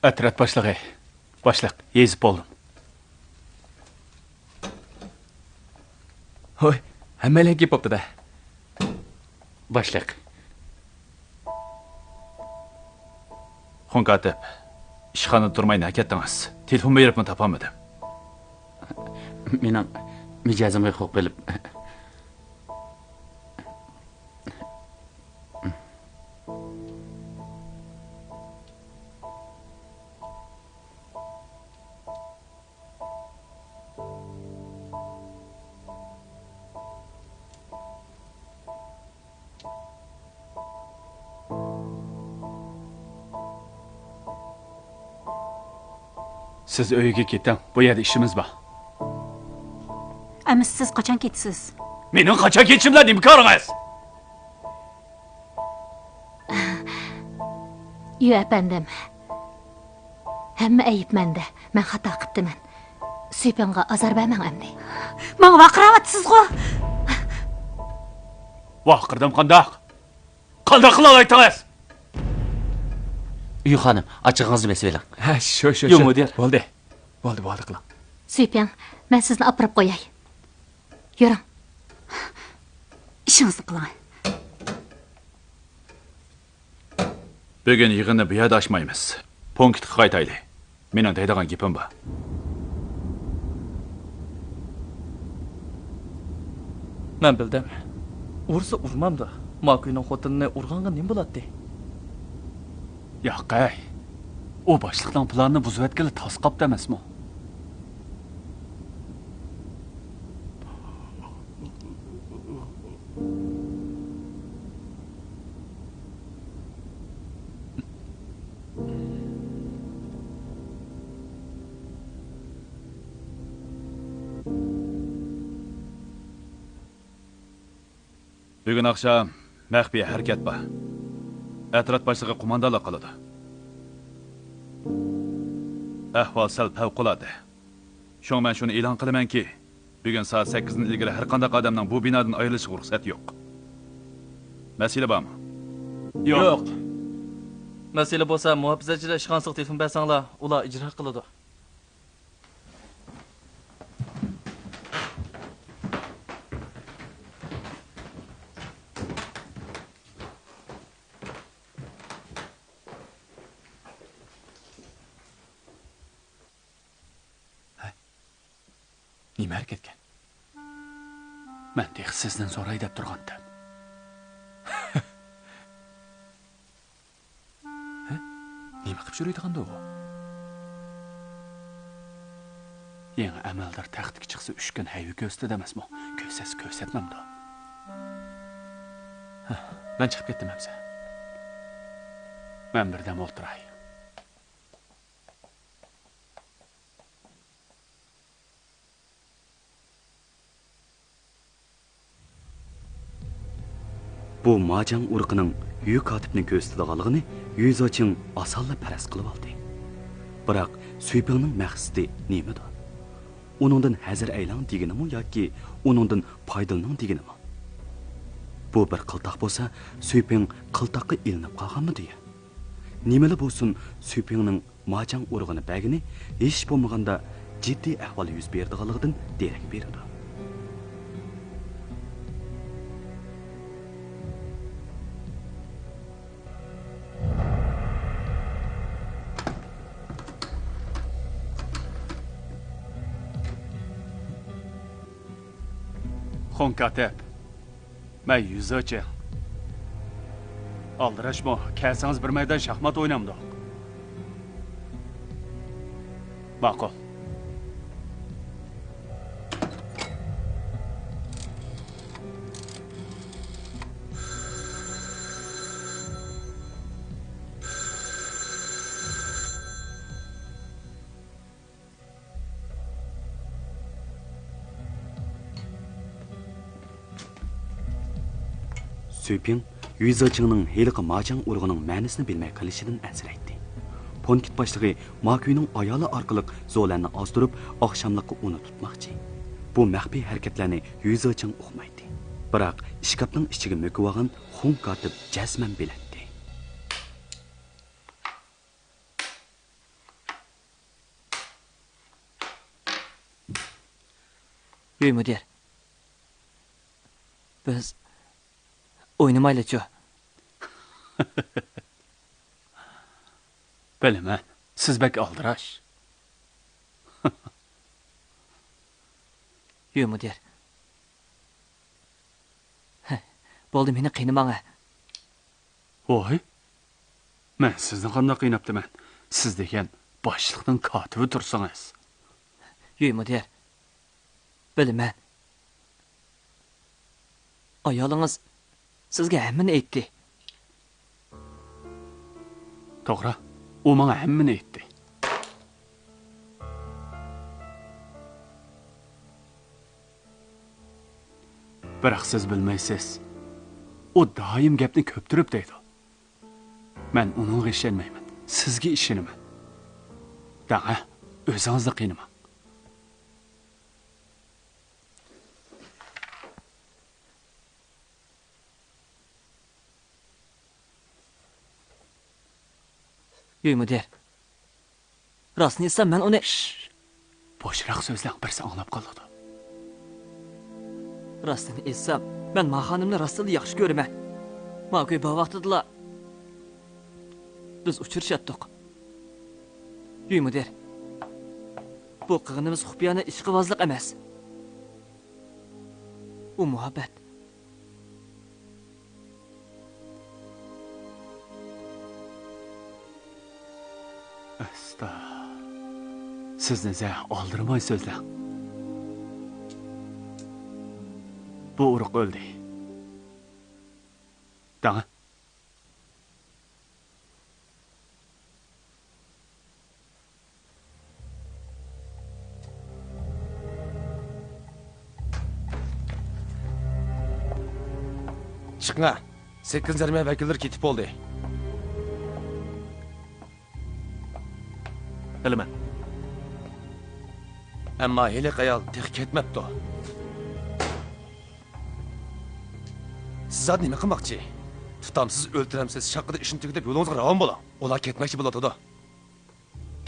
Atrat başlığı. Başlık, yezip oldum. Hoy, hammalar kelib bo'pti-da. Başlık. Xonkatib, ishxonada turmay naketdingiz. Telefon beribmi topolmadim. Mening mijozimga huquq bilib. Siz uyga keting. Bu yerda ishimiz bor. Ama siz qachon ketasiz? Mening qachon ketishimdan imkoningiz? Yo'q, efendim. Hamma ayib menda. Men xato qilibman. Suypanga azor bermang amdi. Men vaqirayotsiz-ku. Vaqirdim qandoq? Qandoq qila olaytingiz? Uy xonim, ochig'ingizni besib bering. Ha, shu. Yo'q, mudir. Bo'ldi qiling. Suypang, men sizni olib qo'yay. Yuring. Ishingizni qiling. Bugun yig'inni bu yerda ochmaymiz. Punktga qaytaylik. Mening deydigan gapim bor. Men bildim. Ursa urmamda. Makuyning xotinini urganga nima bo'ladi? Yo'q-ay. O boshliqning planini buzib etgili tas qopdi emasmi? Bugun akşam maxfiy harakat bor. Atrat boshlig'i qo'mondonlik qiladi. Ahvol sal favqulodda. Shunga men shuni e'lon qilamanki, bugun soat 8 dan ilgari har qanday odamning bu binodan ayrilishiga ruxsat yo'q. Masala bormi? Yo'q. Masala bo'lsa, muhofizachilar ishxonasiga telefon bersanglar, ular ijro qiladi. Nima harakatgan? Men tek sizdan so'ray deb turgandim. Nima qilib yuraydiganda u? Yangi amaldor taxtga chiqsa 3 kun hayvi ko'rsatdi emasmi? Ko'rsatmamdi. Men chiqib ketdim hamsa. Men birdam o'ltiray. Bu Majang urqining Yu katibni ko'rsatadiganligini Yuzoching osonla faraz qilib oldi. Biroq Suypingning maqsadi nimada? Uningdan hazir aylang deganimi yoki uningdan foydalaning deganimi? Bu bir qiltoq bo'lsa, Suyping qiltoqqa ilinib qolganmidi? Nimali bo'lsin, Suypingning Majang urg'ini bagini hech bo'lmaganda jiddiy ahvol yuz berdiganligidan derak beradi. Xonkatib. Men Yuzochi. Aldirashmo, kelsangiz bir maydon shaxmat o'ynamdi. Ma'qul. Suyping Yuzochingning heliqi Majang urg'ining ma'nosini bilmay qolishidan ansiraydi. Punkt boshlig'i Makuyning ayoli orqali Zolanni ozdirib, oqshomlikqa uni tutmoqchi. Bu maxfiy harakatlarni Yuzoching uqmaydi. Biroq ishkapning ichiga mo'kib olgan Xun katib jazman biladi. Uy müdür. Biz oynamaylıçı. Bilaman, siz bek aldirash. Uy müdür. Bo'ldi, meni qiynamang. Voy. Men sizni qanday qiynabdiman? Siz degan boshliqning kotibi tursangiz. Uy müdür. Bilaman. Ayolingiz sizga hammani aytdi. To'g'ri. U menga hammani aytdi. Biroq siz bilmaysiz. U doim gapni ko'ptirib deydi. Men uningga ishonmayman. Sizga ishonaman. Da'a, o'zingizni qiynamang. Uy müdür. Rostni esa men uni Boshroq so'zlang, birsi anglab qoladi. rostini etsam, men maxonimni rostida yaxshi ko'raman. Ma'qul bu vaqtida biz uchrashatdik. Uy müdür. Bu qilganimiz xufiyona ishqibozlik emas. U muhabbat. Asta. Sizni oldirmay so'zlang. Bu urug' o'ldi. Da'a. Chiqinglar. 8 jarima vakillar ketib bo'ldi. Bilaman. Ammo heliq ayol tex ketmabdi. Siz nima qilmoqchi? Tutamsiz o'ltiramsiz shaqida ishni tugdeb yo'lingizga ravon bo'ling. Ular ketmoqchi bo'ladi.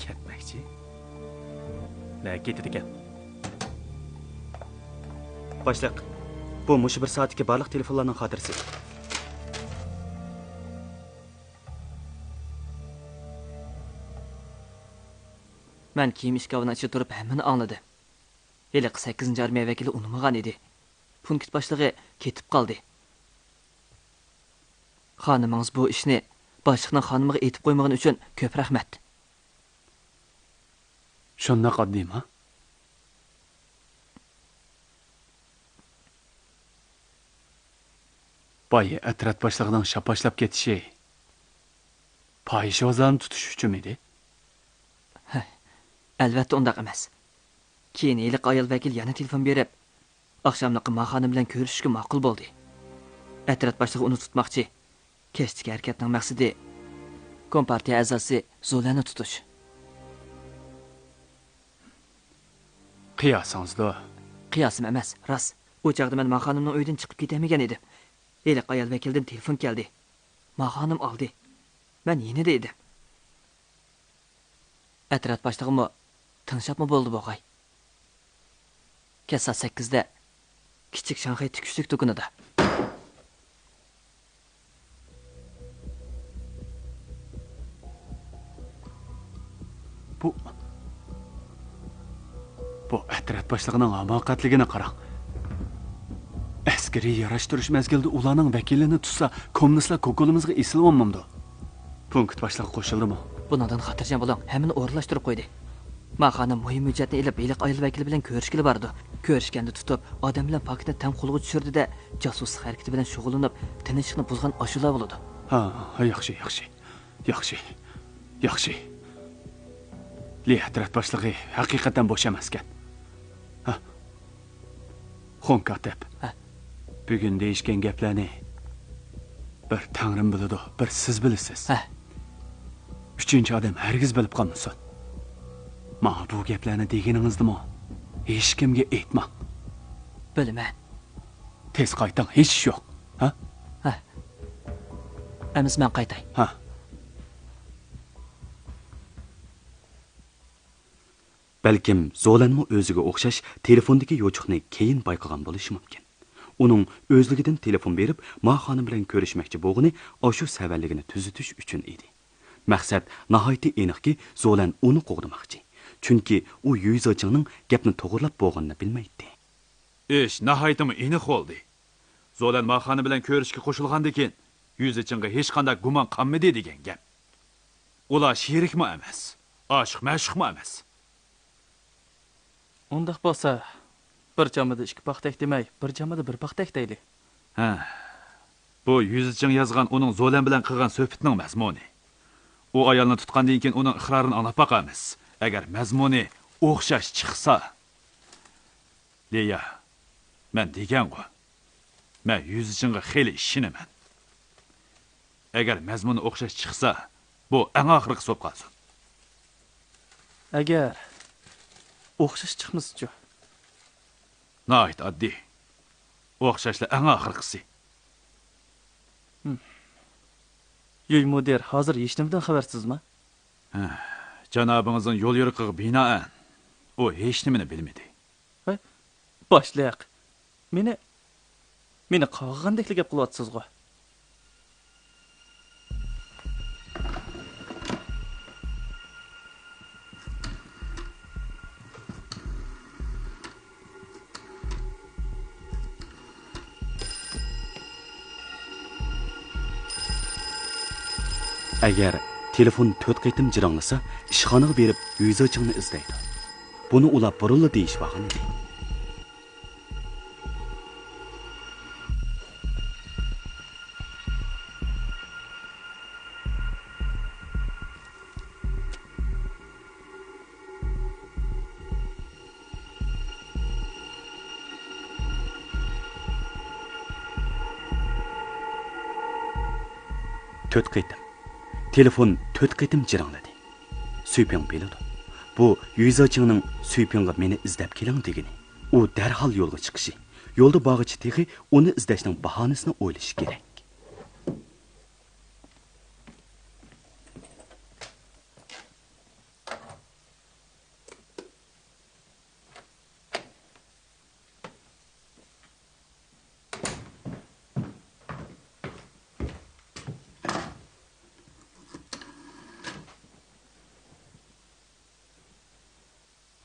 Ketmoqchi? Ne ketdi ekan? Boshliq, bu mush bir soatga barliq telefonlarning xotirasi. Men kiyim ishkavini ichida turib hammani angladim. Heliq 8-armiya vakili unutmagan edi. Punkt boshlig'i ketib qoldi. Xonimingiz bu ishni boshliqning xonimiga aytib qo'ymagani uchun ko'p rahmat. Shunda qaddim, ha? Boyi atrat boshlig'ining shapashlab ketishi fohishozlarni tutish uchun edi. Albatta undaq emas. Keyin heliq ayol vakil yana telefon berib, oqshomliqi xonim bilan ko'rishishga ma'qul bo'ldi. Atrat boshlig'i uni tutmoqchi. Kestik harakatning maqsadi kompartiya a'zosi Zulani tutish. Qiyosingizda. Qiyosim emas, rost. O chaqda men xonimning uyidan chiqib ketamagan edim. Heliq ayol vakildan telefon keldi. Xonim oldi. Men yenida edim. Atrat boshlig'im tinchapmi bo'ldi bo'g'ay. Kech 8da kichik Shanxay tikishlik do'konida. Bu atrat boshlig'ining hamoqatligini qarang. Askariy yarashtirish mezgilida ularning vakilini tutsa, kommunistlar ko'kolimizga esilolmamdi. Punkt boshlig'i qo'shildimi? Bundan xotirjam bo'ling, hammani o'rlashtirib qo'ydi. Xonim muhim hujjatni ilib, heliq ayol vakili bilan ko'rishga bordi. Ko'rishganda tutib, odam bilan paketni tam qo'lga tushirdi-da, josuslik harakati bilan shug'ullanib, tinchlikni buzgan ashular bo'ladi. Ha, yaxshi. Atrat boshlig'i haqiqatan bo'sh emas ekan. Ha. Xonkatib. Bugun deyishgan gaplarni bir Tangrim biladi, bir siz bilasiz. Uchinchi odam hargiz bilib qolmasin. Mana bu gaplarni deganingizdimi? Hech kimga aytmang. Bilaman. Tez qayting, hech ish yo'q. Ha? Emas men qaytay. Ha. Balkim Zolanmı o'ziga o'xshash telefondagi yo'chuqni keyin bayqagan bo'lishi mumkin. Uning o'zligidan telefon berib, Ma xonim bilan ko'rishmoqchi bo'lgani o'shu savalligini tuzitish uchun edi. Maqsad nihoyatda aniqki, Zolan uni qo'g'dirmoqchi. Chunki u Yuzochingning gapni to'g'rilab bo'lganini bilmaydi. Ish nihoyatimi aniq bo'ldi. Zolan Ma xonim bilan ko'rishga qo'shilgandan keyin Yuzichinga hech qanday gumon qolmadi degan gap. Ular sherikmi emas, oshiq-mashqmi emas. Undaq bo'lsa, bir chamada ikki paxtak demay, bir chamada bir paxtak deyli. Ha. Bu Yuziching yozgan uning Zolan bilan qilgan suhbatning mazmuni. U ayolni tutgandan keyin uning iqrorini anglab boqamiz. Agar mazmuni o'xshash chiqsa, Leya, men degan-ku. Men Yuzichinga xeli ishinaman. Agar mazmuni o'xshash chiqsa, bu eng oxirgi so'p qolsin. Agar o'xshash chiqmasa-chi. Nayt oddiy. O'xshashlar eng oxirgisi. Yo'y mudir, hozir hech nimadan xabarsizmi? Janobingizning yo'l yo'riqiga binoan u hech nimani bilmadi. Boshliq. Meni qog'andek gap qilyapsiz-ku. Agar telefon 4 qitim jiranglasa, ishxonaga berib Yuzochingni izlaydi. Buni ular burunla deyishmagan edi. Töt qitim. Telefon 4 qitim jirangladi. Suyping biladi. Bu Yuzochingning Suypingga meni izlab keling degani. U darhol yo'lga chiqishi. Yo'lda bog'ichi teg'i uni izlashning bahonasini o'ylashi kerak.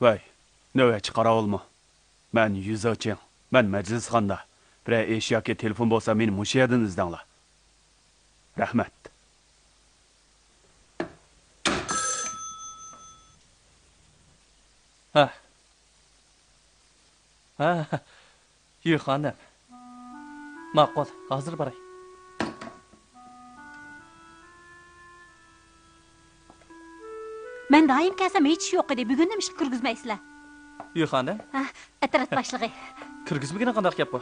Vay, növbetçi qaravulmu? Ben Yuzoching, ben majlisxonda. Bir ish yoki telefon bo'lsa, meni mushu yerdan izdanglar. Rahmat. Yo'y xonim. Ma'qul, hozir boray. Men doim kelsam hech yo'q edi. Bugun nima ish kirgizmaysizlar? Yo'y xonim, Atrat boshlig'i. kirgizmagina qanday gap bu?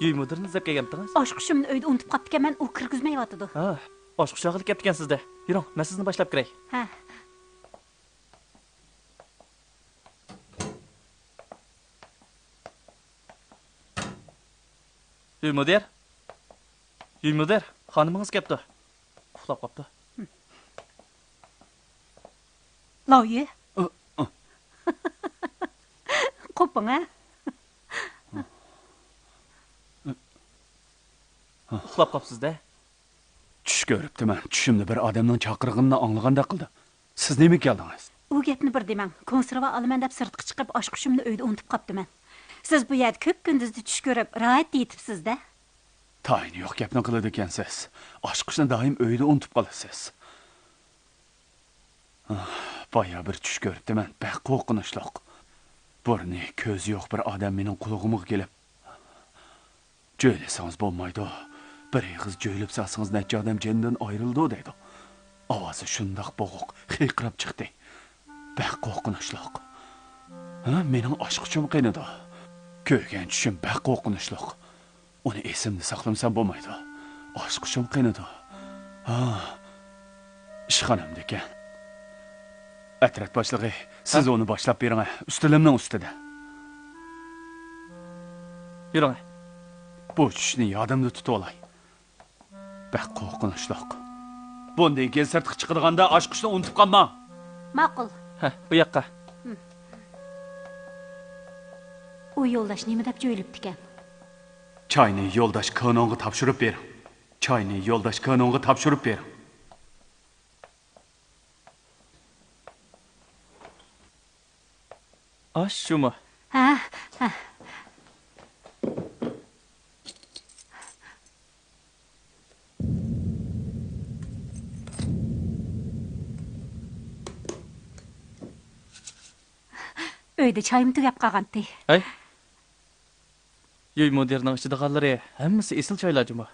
Yo'y mudirni izlab kelganmidingiz? Oshqushimni uyda unutib qolib ekanman, u kirgizmayotdi. Osh qushog'ilik gap ekan-sizda. Yuring, men sizni boshlab kiray. Ha. Yo'y mudir. Yo'y mudir, xonamingiz kelibdi. Uxlab qopti. Loyi. Qo'ping, ha? Uxlab qopsiz-da. Tush ko'ribdiman. Tushimda bir odamning chaqirig'ini anglaganda qildi. Siz nima keldingiz? U gapni bir demang. Konserva olaman deb sirtqa chiqib, oshqushimni uyda unutib qolibdiman. Siz bu yerda ko'p kunduzda tush ko'rib, rahat yetibsiz-da. Tayini yo'q gapni qiladi ekansiz. Oshqushni doim uyda unutib qolasiz. Baya bir tush ko'ribdiman. Baq qo'rqinchliq. Burni, ko'zi yo'q bir odam mening qulog'imga kelib. Jo'ylasangiz bo'lmaydi. Bir ig'iz jo'ylab salsangiz necha odam jenidan ayrildi deydi. Ovozi shundoq bo'g'iq, xiqirab chiqdi. Baq qo'rqinchliq. Mening oshquchim qiynadi. Ko'rgan tushim baq qo'rqinchliq. Uni esimda saqlamsam bo'lmaydi. Oshquchim qiynadi. Ishxonamda ekan. Atrat boshlig'i, siz uni boshlab bering, ustilimning ustida. Yuring. Bu tushni yodimda tutib olay. Baq qo'rqinchliq. Bundan keyin sirtqa chiqadigan oshqushni unutib qolmang. Ma'qul. Bu yoqqa. u yo'ldosh nima deb jo'ylibdi ekan? Çayni yo'ldosh kanonga topshirib bering. Çayni yo'ldosh kanonga topshirib bering. Osh shumi? Ha, ha. Uyda çayım tugab qolgandi. Ay. Yoy mudirning ichidaganlari hammasi esil choylar juma.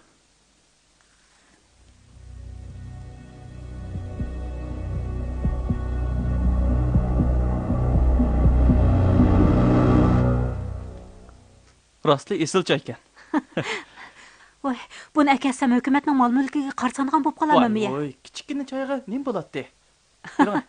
Rostli esil choy ekan. Voy, buni akasam hukumatning mol mulkiga qarsangan bo'lib qolamanmi ya? Voy, kichkina choyga nima bo'ladi? Yuring.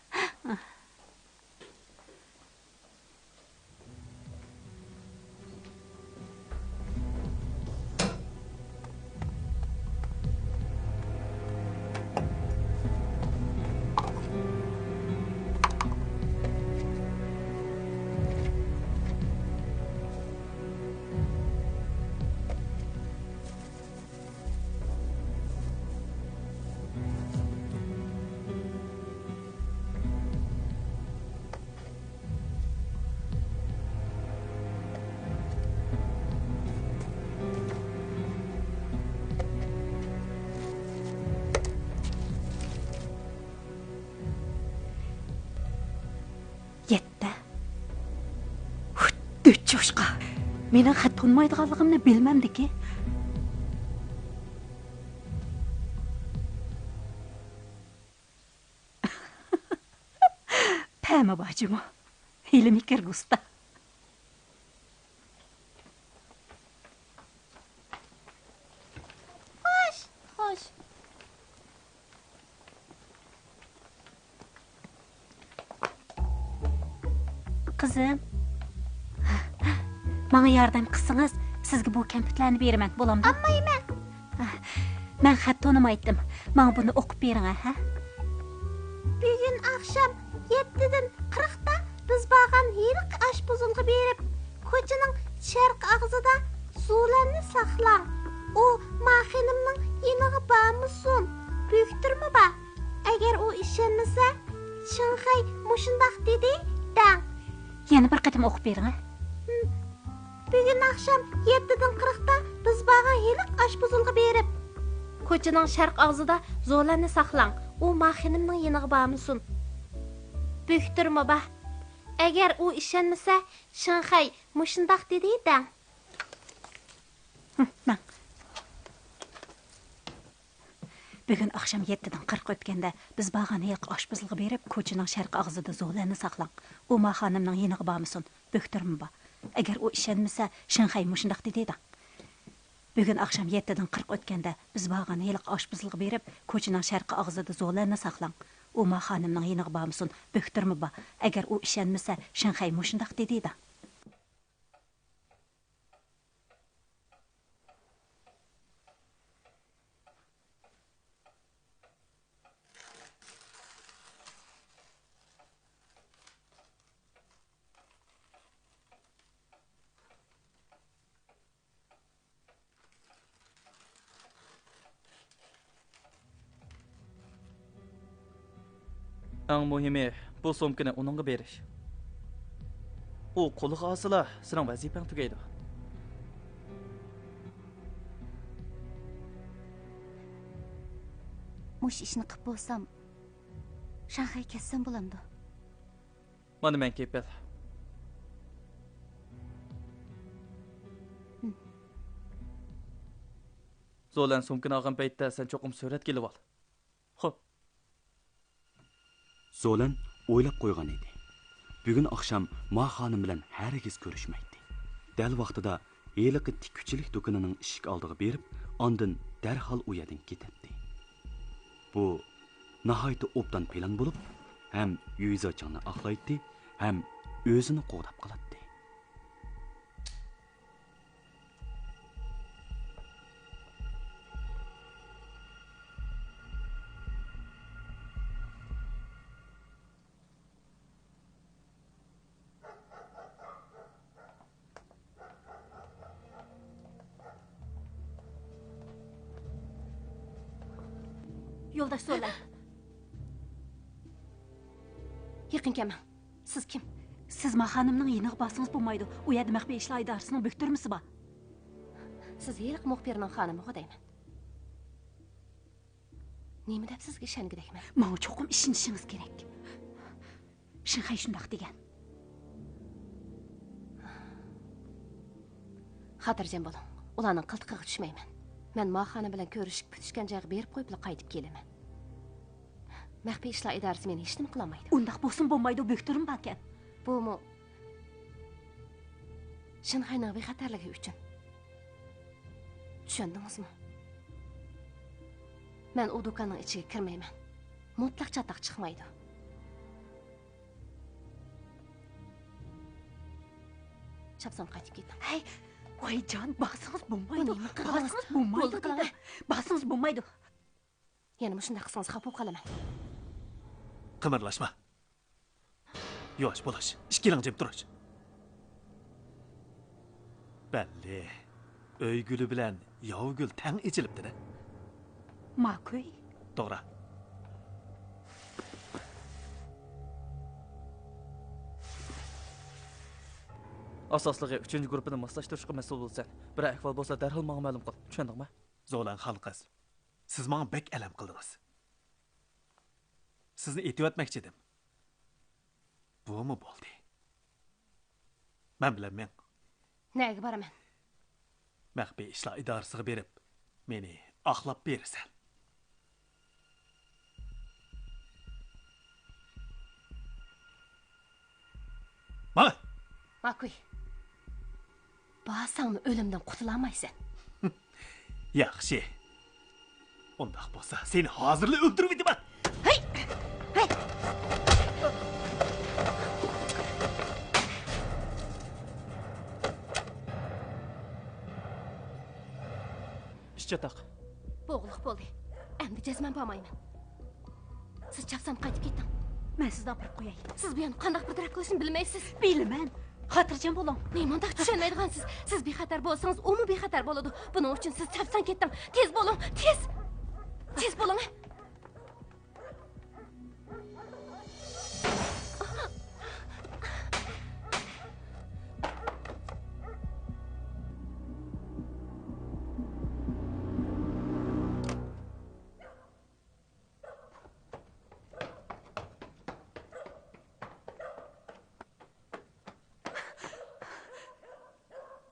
Yetti. Xuddi cho'shqa. Mening xat tunmaydiganligimni bilmamdiki. Pema bacımı. Hilmi Kırgız'da. Hoş. Kızım. Bana yardım qilsangiz, sizga bu kompyuterlarni beraman, bo'lamdi? Ammayman. Men xat tonimaydim. Bana bunu o'qib bering, ha? Bugun akşam 7'den 40'da biz bağan yirik aşpuzulga berip, ko'chaning sharq og'zida suvlarni saqlang. O maxinimning yeniga bormisun. Büyüktürmü ba? Eğer o ishonmasa, Shanxay mushundaq dedi, dang. Yana bir qatim o'qib bering, ha? Bugun akşam 7'den 40'da biz bağan yirik aşpuzulga berip, ko'chaning sharq og'zida zo'larni saqlang. U maxinimning yeniga bormisun. Büyüktürmü ba? Eğer o ishonmasa, Shanxay mushundaq dedi, dang. Ben. Bugun akşam 7'den 40 o'tganda biz bağan yirik aşpuzulga berip, ko'chaning sharq og'zida zo'larni saqlang. U maxinimning yeniga bormisun. Büyüktürmü ba? Eğer o ishonmasa, Shanxay mushundaq dedi, dang. Bugun akşam 7'den 40 o'tganda biz bağan yirik aşpuzulga berip, ko'chaning sharq og'zida zo'larni saqlang. U maxinimning yeniga bormisun. Büyüktürmü ba? Eğer o ishonmasa, Shanxay mushundaq dedi, dang. Eng muhimi bu somkani uningga berish. U qo'liga olsala, sening vazifang tugaydi. Mush ishni qilib bo'lsam, Shanxay ketsam bo'lamdi. Mana men kepel. Zo'lan somkani olgan paytda sen cho'qim surat kelib ol. Xo'p. Zolan o'ylab qo'ygan edi. Bugun akşam Ma xonim bilan hargiz ko'rishmaydi. Dal vaqtida heliqi tikkuchilik do'konining eshik oldiga berib, ondan darhol u yerdan ketadi. Bu nihoyat obdan plan bo'lib, ham Yuizochangni aqlaydi, ham o'zini qo'dab qoladi. Yo'ldosh Zo'lan. Yaqin kelmang. Siz kim? Siz xonimning yeniga basınız bo'lmaydi. U yerda maxfiy ishlar idorasining bekturmisi bor. Siz yiliq muxbirning xonimi deyman. Nima deb sizga ishongidekman? Menga cho'qim ishonishingiz kerak. Shinxay shundoq degan. Xotirjam bo'ling. Ularning qiltiqiga tushmayman. Men Maxana bilan ko'rishib bitishgan joyga berib qo'yib qaytib kelaman. Maxfiy ishlar idorasi meni hech nima qila olmaydi. Undaq bo'lsin bo'lmaydi, bekturim balkan. Bumu Shinxayning bexatarligi uchun. Tushundingizmi? Men u do'konning ichiga kirmayman. Mutlaq chataq chiqmaydi. Chapsam qaytib ketdim. Hey, voyjon, basınız bo'lmaydi. Nima qilasiz? Basınız bo'lmaydi. Bo'ldi, qilaman. Basınız bo'lmaydi. Yana shunday qilsangiz xafa bo'lib qolaman. Qimirlashma. Yosh bo'lish, ikkilang jim turish. Belli. Öy gülü bilan yov gül tang ichilibdi-da. Ma'qul. To'g'ri. Asosligi 3-chi guruhini moslashtirishga mas'ul bo'lsan. Bir ahvol bo'lsa darhol menga ma'lum qil. Tushundingmi? Zo'lan xalqiz. Siz menga bek alam qildingiz. Sizni etyotmoqchi edim. Bumi bo'ldi. Men bilan men Nega boraman? maxfiy ishlar idorasiga berib, meni oqlab bersan. Mana, Ma'qul. Basangni o'limdan qutulamaysan. yaxshi. Undaq bo'lsa, seni hozirla o'ldirib yuboraman. Hey! Hey! Chataq. Bo'g'liq bo'ldi. Endi jazman bo'lmayman. Siz chapsam qaytib ketdim. Men sizdan birib qo'yay. Siz bu yerni qanday qilib qilishni bilmaysiz. Bilaman. Xotirjam bo'ling. Nima undaq tushunmaydigansiz. Siz bexatar bo'lsangiz, u mu bexatar bo'ladi. Buning uchun siz chapsan ketdim. Tez bo'ling, tez. Tez bo'ling.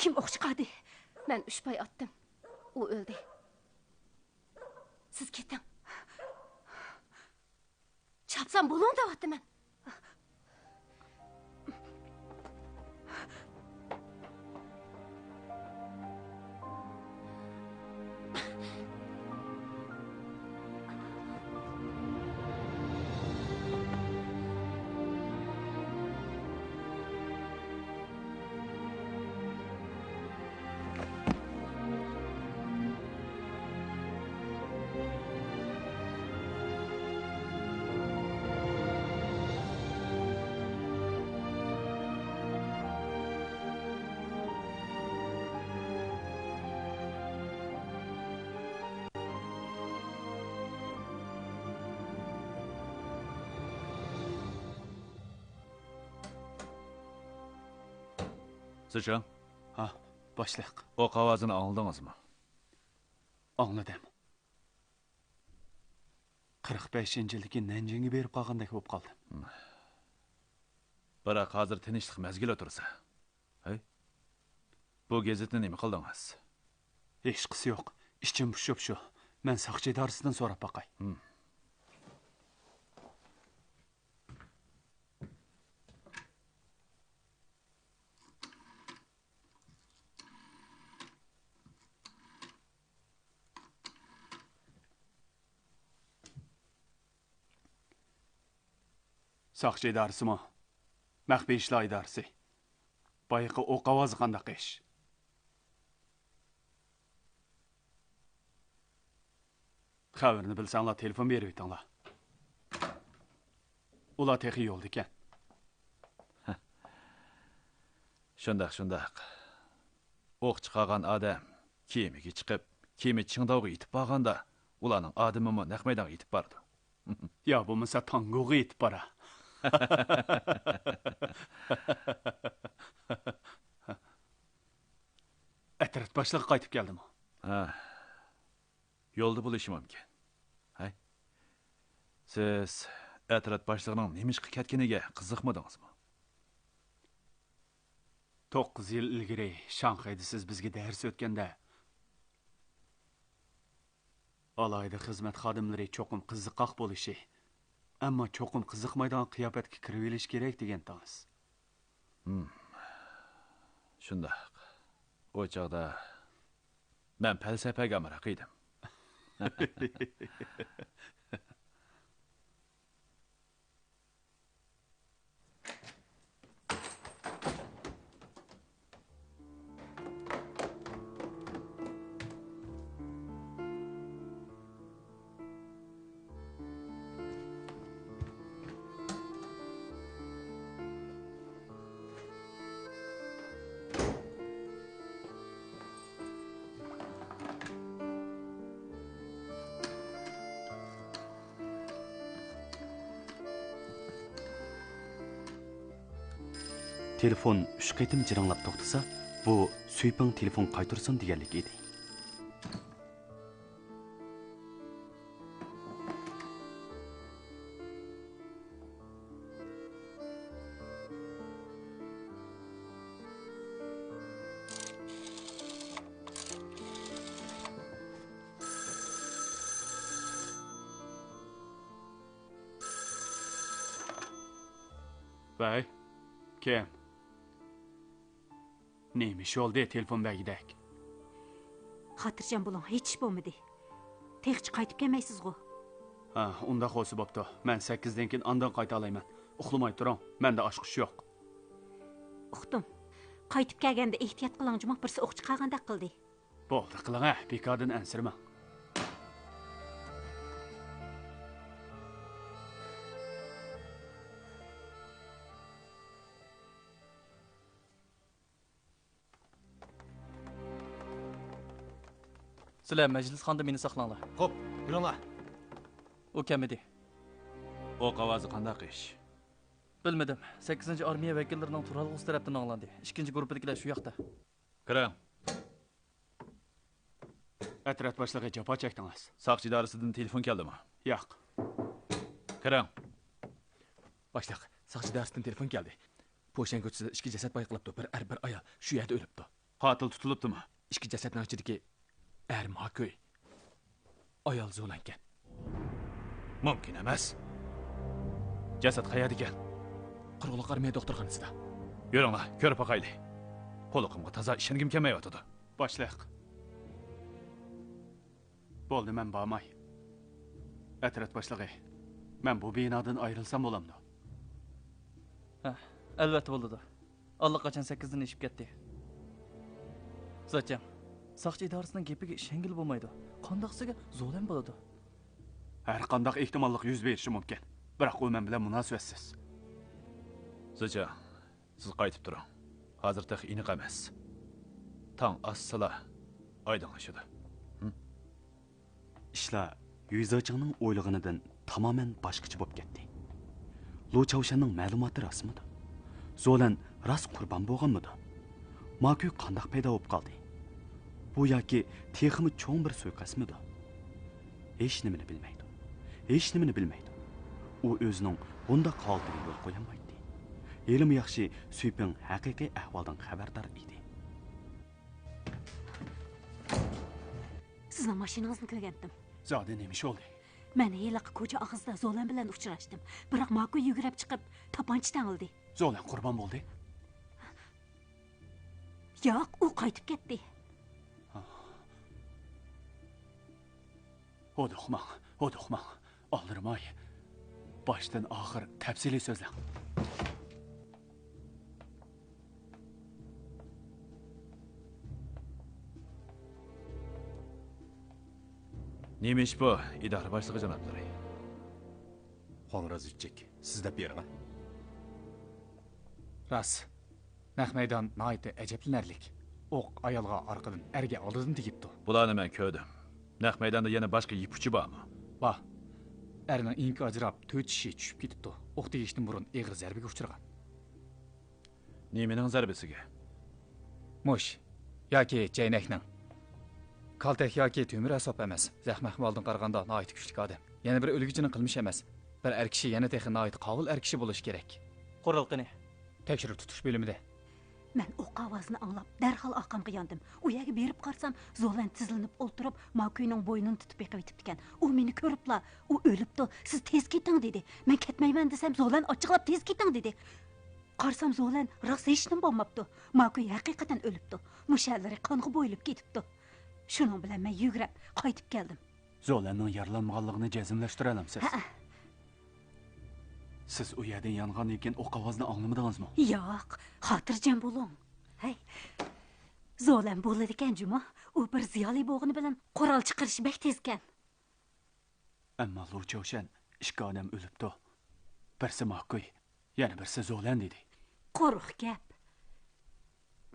Kim o'q chiqardi? Men 3 pay otdim. U o'ldi. Siz keting. Chapsam bo'ling deyapman. Sıçan, Ha, başlayaq. o qavazını anladınızmı? Anladım. 45-yilki Nanjingga berib qolgandek bo'lib qoldi. Biroq hozir tinchlik mezgil o'tirsa. Hey? Bu gazetni nima qildingiz? Hech qisi yo'q. Ishchim pushib shu. Men soqchi idorasidan so'rab boqay. Soqchi idorisimi? Maxfiy ishlar idorasi. Boyiqi o'q ovozi qandaq ish? Xabarni bilsanglar telefon berib o'tinglar. Ular texi yo'lda ekan. Shundaq. O'q chiqargan odam kiyimiga chiqib, kiyimi chingdovga yetib borganda, Ularning adımımı naq maydonga yetib bordi. Ya bo'lmasa tangoga yetib bora. Atrat boshlig'i qaytib keldimi? Ha. Yo'lda bo'lishi mumkin. Hay. Siz atrat boshlig'ining nima ishga ketganiga qiziqmadingizmi? 9 yil ilgari Shanxayda siz bizga dars o'tganda alayda xizmat xodimlari cho'qim qiziqoq bo'lishi, ammo cho'qim qiziqmaydigan qiyofatga kirib olish kerak degandingiz. Shundoq. O chaqda men falsafaga amaraq edim. Telefon 3 qitim jiranglab to'xtasa, bu Suyping telefon qaytarsin deganlik edi. Vay, kim? Neymiş oldu telefon bagidek? Xotirjam bo'ling, hech ish bo'lmadi. Texchi qaytib kelmaysiz-ku. Ha, unda qo'ysi bo'pti. Men 8dan keyin andan qayta olayman. Uxlamay turing. Menda oshqish yo'q. Uxdim. Qaytib kelganda ehtiyot qiling, jumoq birsi o'q chiqargandek qildi. Bo'ldi, qiling, bekordan ansirma. Sizlar majlisxonada meni saqlanglar. Xo'p, yuringlar. U kim edi? O'q ovozi qandaq ish? Bilmadim. 8-armiya vakillarining turalg'usi tarafdan anglandi. 2-guruhdagilar shu yoqda. Kiring. Atrat boshlig'i jafo chekdingiz. Saqchi idorasidan telefon keldimi? Yo'q. Kiring. Boshliq, saqchi darsidan telefon keldi. Po'shan ko'chasida 2 jasad bayqalibdi. Bir er, bir ayol shu yerda o'libdi. Qotil tutilibdimi? 2 jasadning ichidagi er Makoy. Ayol zo'langan. Mumkin emas. Jasad qayerda ekan? Quruqliq armiya doktorxonasida. Yuringlar, ko'rib boqaylik. Qo'liqimga toza ishongim kelmayotdi. Boshliq. Bo'ldi, men bormay. Atrat boshlig'i. Men bu binodan ayrilsam bo'lamdi. Ha, albatta bo'ldi. Allaqachon 8dan eshib ketdi. Zo'cham, saqchi idorasining gapiga ishongil bo'lmaydi. Qandoqsiga zo'lam bo'ladi. Har qanday ehtimollik yuz berishi mumkin. Biroq u men bilan munosabatsiz. Zo'cha, siz qaytib turing. Hozir tax iniq emas. Tong assala oydinlashadi. Ishlar Yuzochingning o'ylig'idan tamoman boshqacha bo'lib ketdi. Lu Chaoshanning ma'lumoti rostmidi? Zolan rost qurbon bo'lganmidi? Makoy qanday paydo bo'lib qoldi? Bu yoki texmi cho'ng bir suiqasmidi? Hech nimani bilmaydi. Hech nimani bilmaydi. U o'zining bunda qoldiga yo'l qo'yolmaydi. Elim yaxshi Suyping haqiqiy ahvoldan xabardor edi. Sizning mashinangizni ko'rgandim. Zoda nima ish bo'ldi? Men heliqi ko'cha og'zida Zolan bilan uchrashdim. Biroq Makoy yugurib chiqib, to'ponchadan oldi. Zolan qurbon bo'ldi. Yo'q, u qaytib ketdi. Oduqman. Aldırmay. Baştan ahir tafsili so'zlang. Nima ish bu, idora boshlig'i janoblari? Qo'ng'iroqchik, siz deb bering. Ras. Naq maydon nihoyatda ajablanarlik. O'q ayolga orqadan erga oldidan tegibdi. Bularni men ko'rdim. Naq maydonda yana boshqa ipuchi bormi? Bor. Erining inki ajrab, to'rt tishi tushib ketibdi. O'q tegishdan burun eg'ir zarbaga uchragan. Nemening zarbasiga? Mush yoki jaynakning. Kaltak yoki temir asob emas. Zaxm ahvoldan qaraganda noit kuchli odam. Yana bir o'lgichining qilmishi emas. Bir er kishi yana texni noit qovul er kishi bo'lish kerak. Qo'rqini. Tekshirib tutish bo'limida. Men o'q ovozini anglab, darhol orqamga yondim. U yerga berib qarsam, Zolan tizilib o'ltirib, Makuyning bo'ynini tutib yiqib etibdikan. U meni ko'ribla, u o'libdi. Siz tez keting dedi. Men ketmayman desam, Zolan ochiqlab tez keting dedi. Qarsam Zolan rost hech nima bo'lmabdi. Makuy haqiqatan o'libdi. Mushallari qonga bo'yilib ketibdi. Shuning bilan men yugurib qaytib keldim. Zolanning yaralanmaganligini jazmlashtira olamsiz? Siz u yerda yongan ekan o'q ovozini anglamadingizmi? Yo'q, xotirjam bo'ling. Hey. Zolan bo'ladi ekan juma. U bir ziyoli bo'g'ini bilan qurol chiqarish bek tezkan. Ammo Luchovshan ikki odam o'libdi. Birsi Makuy, yana birsi Zolan dedi. Qo'rq gap.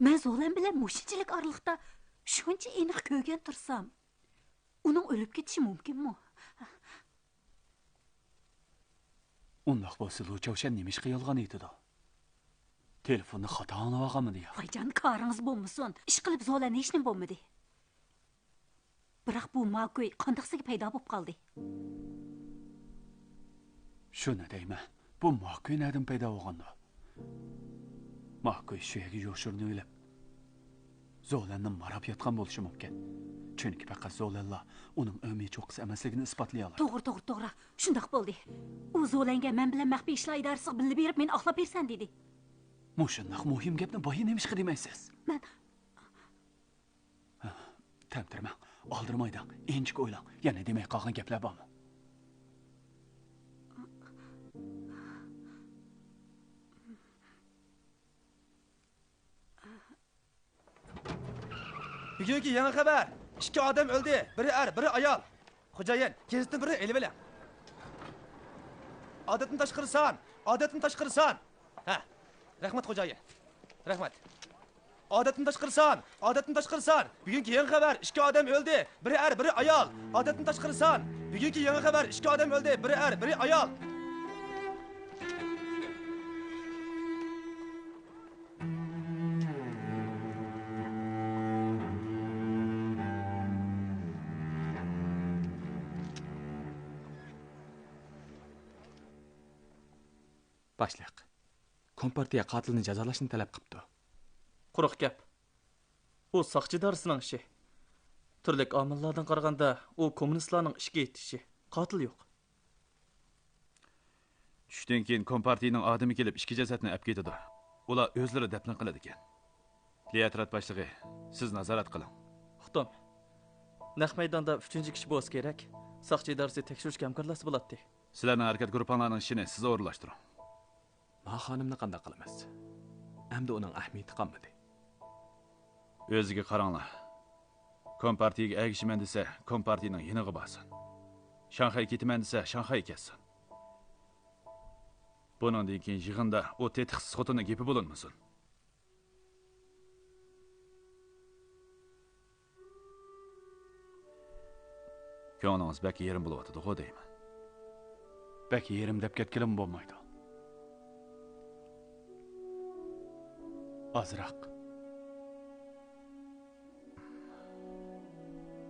Men Zolan bilan mushichilik oraliqda shuncha aniq ko'rgan tursam, uning o'lib ketishi mumkinmi? Undoq bo'lsa Luchovshan nima ish qilgan edi-da? Telefonni xato anglag'anmidi ya? Voyjon, koringiz bo'lmasin. Ish qilib Zolan hech nima bo'lmadi. Biroq bu Makuy qandoqsiga paydo bo'lib qoldi. Shuni deyman. Bu Makuy nerdan paydo bo'lganda? Makuy shu yerga yo'shirni o'ylab Zolanni marab yotgan bo'lishi mumkin. Chunki faqat Zolanla uning o'mi cho'qis emasligini isbotlay oladi. To'g'ri. Shundoq bo'ldi. U Zolanga men bilan maxfiy ishlar idorasiga bilib berib, meni oqlab bersan dedi. Mushundoq muhim gapni boya nima ish qilmaysiz? Men Tamtirman, oldirmaydan, enchik o'ylang. Yana demay qolgan gaplar bormi? Bugungi yangi xabar. 2 odam o'ldi. Biri er, biri ayol. Xo'jayin, gazetni biri elib bilan. Odatdan tashqari son. Ha. Rahmat xo'jayin. Rahmat. Odatdan tashqari son. Bugungi yangi xabar. 2 odam o'ldi. Biri er, biri ayol. Odatdan tashqari son. Bugungi yangi xabar. 2 odam o'ldi. Biri er, biri ayol. Boshliq. Kompartiya qotilni jazolashni talab qilibdi. Quruq gap. U saqchi darsining ishi. Turli omillardan qaraganda, u kommunistlarning ishga yetishi. Qotil yo'q. Tushdan keyin kompartiyaning odami kelib ikki jasadni olib ketadi. Ular o'zlari dafn qiladi ekan. Teatrat boshlig'i, siz nazorat qiling. Xudoim. Naq maydonda 3-kishi bo'lsa kerak. Saqchi darsi tekshirishga hamkorlashsa bo'ladi. Sizlarning harakat guruhlarining ishini siz o'rinlashtiring. Ma xonimni qanday qilamiz? Hamda uning ahamiyati qolmadi. O'ziga qaranglar. Kompartiyaga agishiman desa, kompartiyaning yeniga borsin. Shanxay ketaman desa, Shanxay ketsin. Bundan keyin yig'inda o tetiqsiz xotinning gapi bo'linmasin. Ko'nglingiz bak yerim bo'lyapti, xo'p deyman. Bak yerim deb ketkilim bo'lmaydi. Azroq.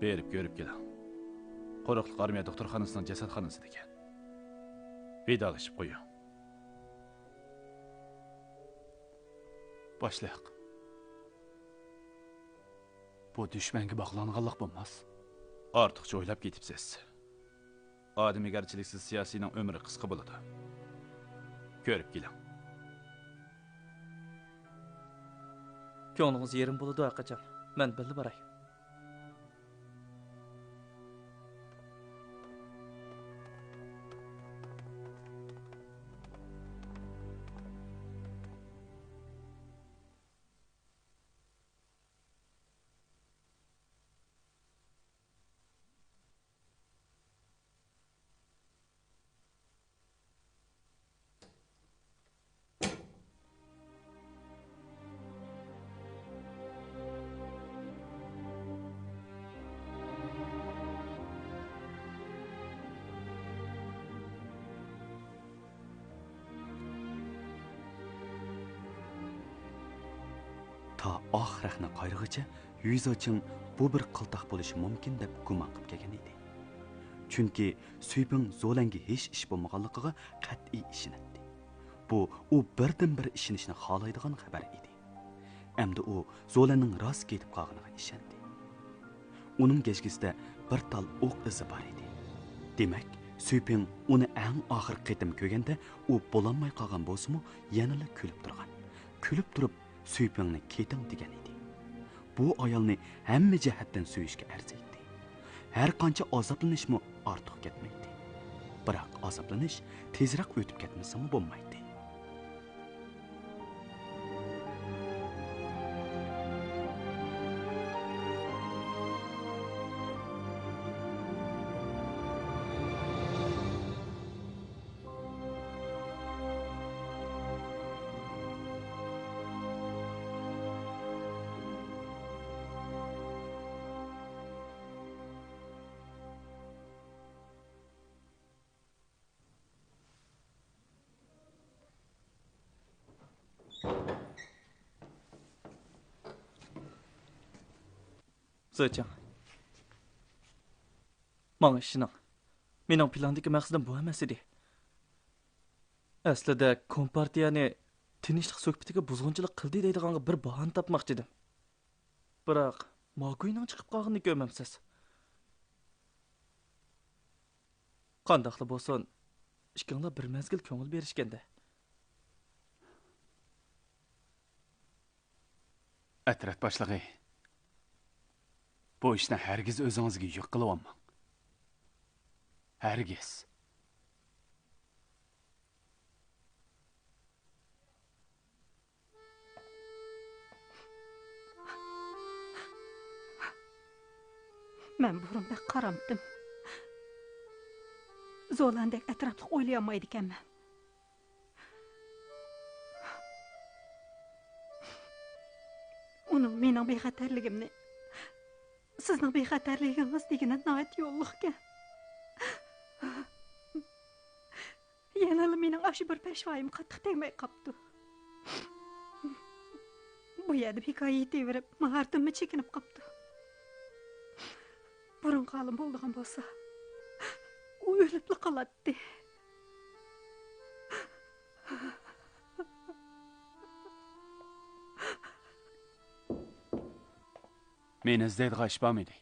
Berib ko'rib keling. Qo'riqlik armiya doktorxonasining jasadxonasida ekan. Vidolashib qo'ying. Boshliq. Bu dushmanga bog'langanlik bo'lmas. Ortiqcha o'ylab ketibsiz. Odamgarchiliksiz siyosiyning umri qisqa bo'ladi. Ko'rib keling. Ko'nglingiz yerim bo'ladi aqajon. Men bilib boray. ta oxirni qayrig'icha Yuzoching bu bir qiltaq bo'lishi mumkin deb gumon qilib kelgan edi. Chunki Suyping Zolanga hech ish bo'lmaganligiga qat'iy ishonadi. Bu u birdan-bir ishonishni xohlaydigan xabar edi. Endi u Zolanning rost ketib qolganiga ishondi. Uning geshgisida bir tal o'q izi bor edi. Demak, Suyping uni eng oxir qitim ko'rganda u bo'lolmay qolgan bo'lsa-mu, yanada kulib turgan. Kulib turib Suypingni keting degan edi. Bu ayolni hamma jihatdan suyishga arziydi. Har qancha azoblanishmi ortiq ketmaydi. Biroq azoblanish tezroq o'tib ketmasa-mu bo'lmaydi. Zo'chang. Menga ishoning. Mening plandagi maqsadim bu emas edi. Aslida kompartiyani tinchlik suhbatiga buzg'unchilik qildi deydiganga bir bahona topmoqchi edim. Biroq Maguyning chiqib qolganini ko'rmamsiz. Qandaqli bo'lsin, ikkinglar bir mezgil ko'ngil berishganda. Atrat boshlig'i. Bu ishni hargiz o'zingizga yuk qilib olmang. Hargiz. Men burunda qaramdim. Zolandek atrofli o'ylayolmaydi ekanman. Uning mening bexatarligimni, sizning bexatarligingiz degani nihoyat yo'lliq ekan. Yana mening ashi bir peshvoyim qattiq tegmay qopdi. Bu yerda hikoya yetaverib, mahartimni chekinib qopdi. Burun qalin bo'ldigan bo'lsa, u o'libli qoladi. Meni izlaydigan ish bormidi?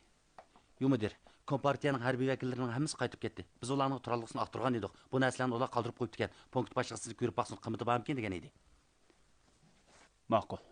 Yo'q mudir, kompartiyaning harbiy vakillarining hammasi qaytib ketdi. Biz ularning turarliqsini aqtirgan edik. Bu narsalarni ular qoldirib qo'yibdi ekan. Punkt boshlig'isi ko'rib baqsin, qimati bormikin degan edi. Ma'qul.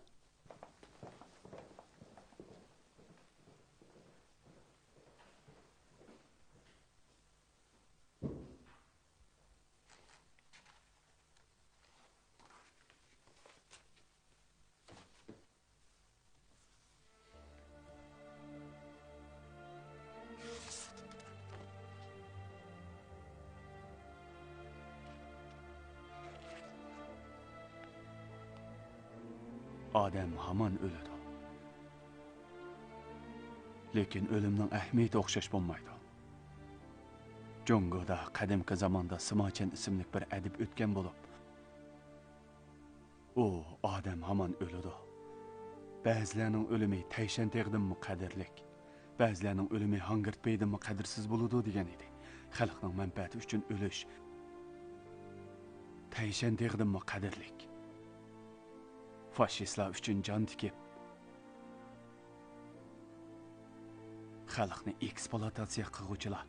Odam hamon o'ladi. Lekin o'limning ahamiyati o'xshash bo'lmaydi. Jongoda qadimgi zamonda Simochan ismli bir adib o'tgan bo'lib, u odam hamon o'ladi. Ba'zilarning o'limi tayshan teg'dimmi qadrlik, ba'zilarning o'limi hangirtpaydimmi qadrsiz bo'ladi degan edi. Xalqning manfaati uchun o'lish tayshan teg'dimmi qadrlik. Faşistlar üçün can tikib, xalqni eksploatatsiya qiluvchilar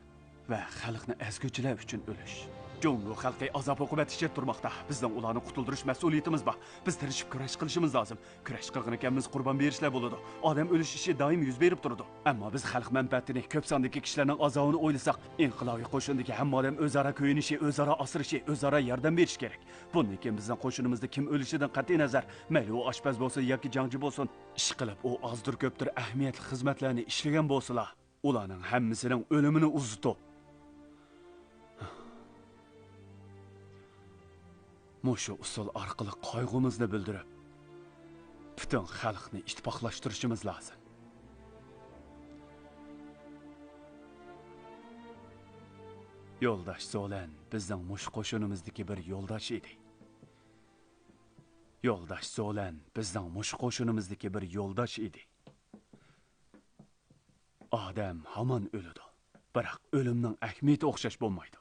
va xalqni azguvchilar uchun o'lish. Jongo xalqi azob uqubat ichida turmoqda. Bizdan ularni qutuldirish mas'uliyatimiz bor. Biz tirishib kurash qilishimiz lozim. Kurash qilgan ekanmiz, qurbon berishlar bo'ladi. Odam o'lish ishi doim yuz berib turadi. Ammo biz xalq manfaatini, ko'p sondagi kishilarning azobini o'ylasak, inqilobiy qo'shindagi hamma odam o'zaro ko'yinishi, o'zaro asrishi, o'zaro yordam berish kerak. Bundan keyin bizning qo'shinimizda kim o'lishidan qat'iy nazar, mayli u oshpaz bo'lsin yoki jangchi bo'lsin, ish qilib u ozdir ko'pdir ahamiyatli xizmatlarni ishlagan bo'lsalar, ularning hammasining o'limini uzitib Mushu usul orqali qayg'umizni bildirib, butun xalqni ittifoqlashtirishimiz lozim. Yo'ldosh Zolan bizning mush qo'shinimizdagi bir yo'ldosh edi. Yo'ldosh Zolan bizning mush qo'shinimizdagi bir yo'ldosh edi. Odam hamon o'ladi. Biroq o'limning ahmiyati o'xshash bo'lmaydi.